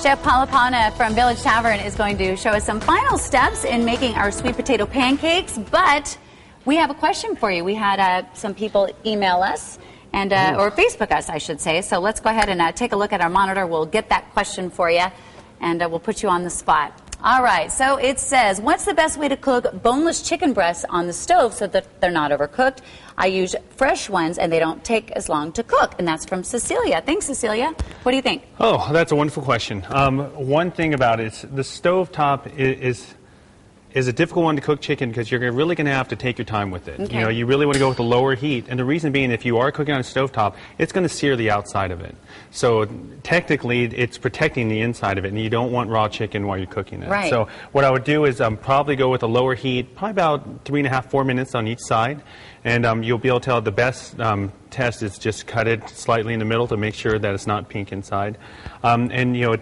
Chef Palapana from Village Tavern is going to show us some final steps in making our sweet potato pancakes, but we have a question for you. We had some people email us, and or Facebook us, I should say. So let's go ahead and take a look at our monitor. We'll get that question for you, and we'll put you on the spot. All right, so it says, what's the best way to cook boneless chicken breasts on the stove so that they're not overcooked? I use fresh ones, and they don't take as long to cook. And that's from Cecilia. Thanks, Cecilia. What do you think? Oh, that's a wonderful question. One thing about it is the stovetop is a difficult one to cook chicken because you're really going to have to take your time with it. Okay. You know, you really want to go with the lower heat, and the reason being, if you are cooking on a stovetop, it's going to sear the outside of it. So technically, it's protecting the inside of it, and you don't want raw chicken while you're cooking it. Right. So what I would do is probably go with a lower heat, probably about 3.5 to 4 minutes on each side, and you'll be able to tell the best test is just cut it slightly in the middle to make sure that it's not pink inside. And you know,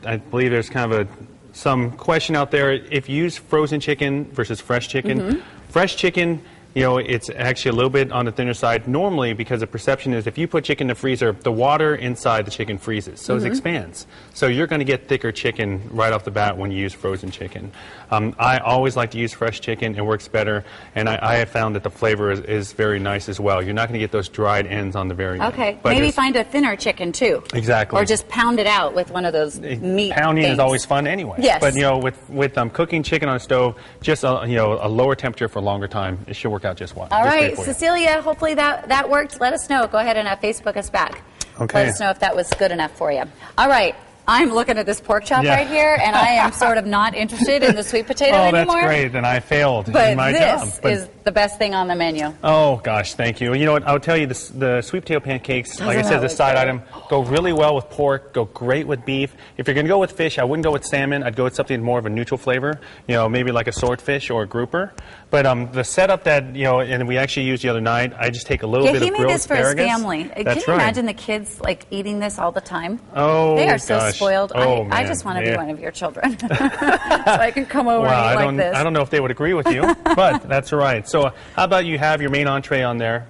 I believe there's kind of some question out there, if you use frozen chicken versus fresh chicken. Fresh chicken, you know, it's actually a little bit on the thinner side normally because the perception is if you put chicken in the freezer, the water inside the chicken freezes, so it expands. So you're going to get thicker chicken right off the bat when you use frozen chicken. I always like to use fresh chicken. It works better, and I have found that the flavor is very nice as well. You're not going to get those dried ends on the very end. Okay, maybe find a thinner chicken too. Exactly. Or just pound it out with one of those meat Pounding things. is always fun anyway. Yes. But you know, with cooking chicken on a stove, just a lower temperature for a longer time, it should work out just well. All right, Cecilia, hopefully that worked. Let us know. Go ahead and Facebook us back. Okay. Let us know if that was good enough for you. All right. I'm looking at this pork chop right here, and I am sort of not interested in the sweet potato anymore. Oh, that's great. Then I failed in my job. But this is the best thing on the menu. Oh, gosh, thank you. You know what? I'll tell you, the sweet potato pancakes, like I said, the side item, go really well with pork, go great with beef. If you're going to go with fish, I wouldn't go with salmon. I'd go with something more of a neutral flavor, you know, maybe like a swordfish or a grouper. But the setup that, you know, and we actually used the other night, I just take a little bit of grilled asparagus. He made this for his family. That's Can you imagine the kids, like, eating this all the time? Oh, they are so spoiled. Oh, I just want to be one of your children. So I can come over and eat like this. I don't know if they would agree with you, but that's all right. So how about you have your main entree on there,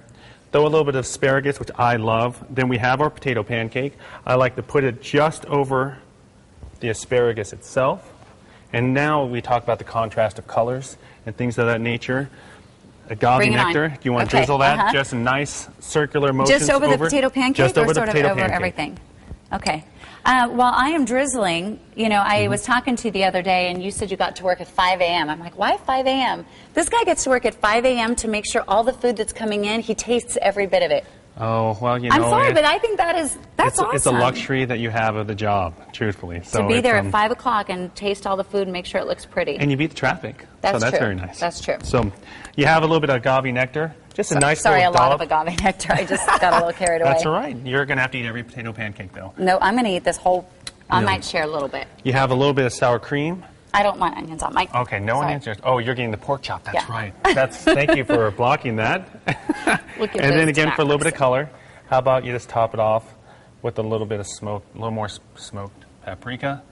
throw a little bit of asparagus, which I love. Then we have our potato pancake. I like to put it just over the asparagus itself. And now we talk about the contrast of colors and things of that nature. Agave nectar. Do you want to drizzle that? Just a nice circular motion. Just over the potato pancake, just over or the sort potato of over pancake. everything? Okay. While I am drizzling, you know, I was talking to you the other day, and you said you got to work at 5 a.m. I'm like, why 5 a.m.? This guy gets to work at 5 a.m. to make sure all the food that's coming in, he tastes every bit of it. Oh, well, you know. I'm sorry, but I think that's awesome. It's a luxury that you have of the job, truthfully. So to be there at 5 o'clock and taste all the food and make sure it looks pretty. And you beat the traffic. That's true. very nice. That's true. So you have a little bit of agave nectar. Just a nice Sorry, little a lot of agave nectar. I just got a little carried away. That's all right. You're going to have to eat every potato pancake, though. No, I'm going to eat this whole. I might share a little bit. You have a little bit of sour cream. I don't want onions on mine. Okay, no onions. Oh, you're getting the pork chop. That's right. Thank you for blocking that. Look at and then this again, for a little bit of color, how about you just top it off with a little bit of a little more smoked paprika.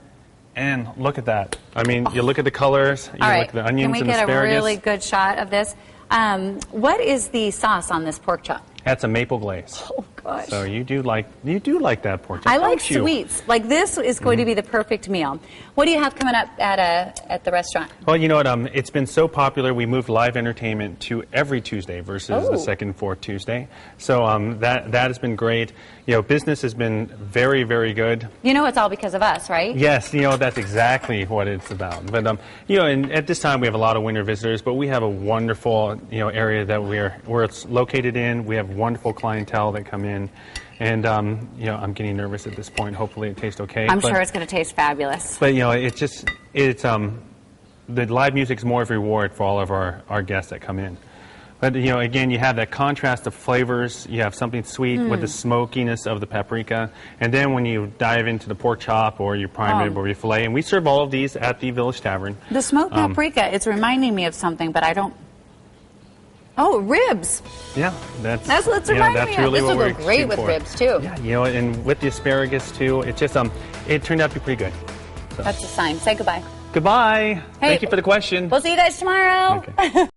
And look at that. I mean, you look at the colors, you look at the onions and asparagus. Can we get a really good shot of this? What is the sauce on this pork chop? That's a maple glaze. Oh gosh. So you do like that pork chop. I like sweets. Like this is going to be the perfect meal. What do you have coming up at the restaurant? Well, you know what? It's been so popular. We moved live entertainment to every Tuesday versus the second and fourth Tuesday. So that has been great. You know, business has been very, very good. You know, it's all because of us, right? Yes. You know, that's exactly what it's about. But you know, and at this time we have a lot of winter visitors, but we have a wonderful area that where it's located in. We have wonderful clientele that come in. And, you know, I'm getting nervous at this point. Hopefully it tastes okay. I'm sure it's going to taste fabulous. But, you know, the live music's more of a reward for all of our guests that come in. But, you know, again, you have that contrast of flavors. You have something sweet with the smokiness of the paprika. And then when you dive into the pork chop or your prime rib or your filet, and we serve all of these at the Village Tavern. The smoked paprika, it's reminding me of something, but I don't. Oh, ribs. Yeah, that's reminding me really of. This would go great with ribs too. Yeah, you know, and with the asparagus too. It just it turned out to be pretty good. So. That's a sign. Say goodbye. Goodbye. Hey, thank you for the question. We'll see you guys tomorrow. Okay.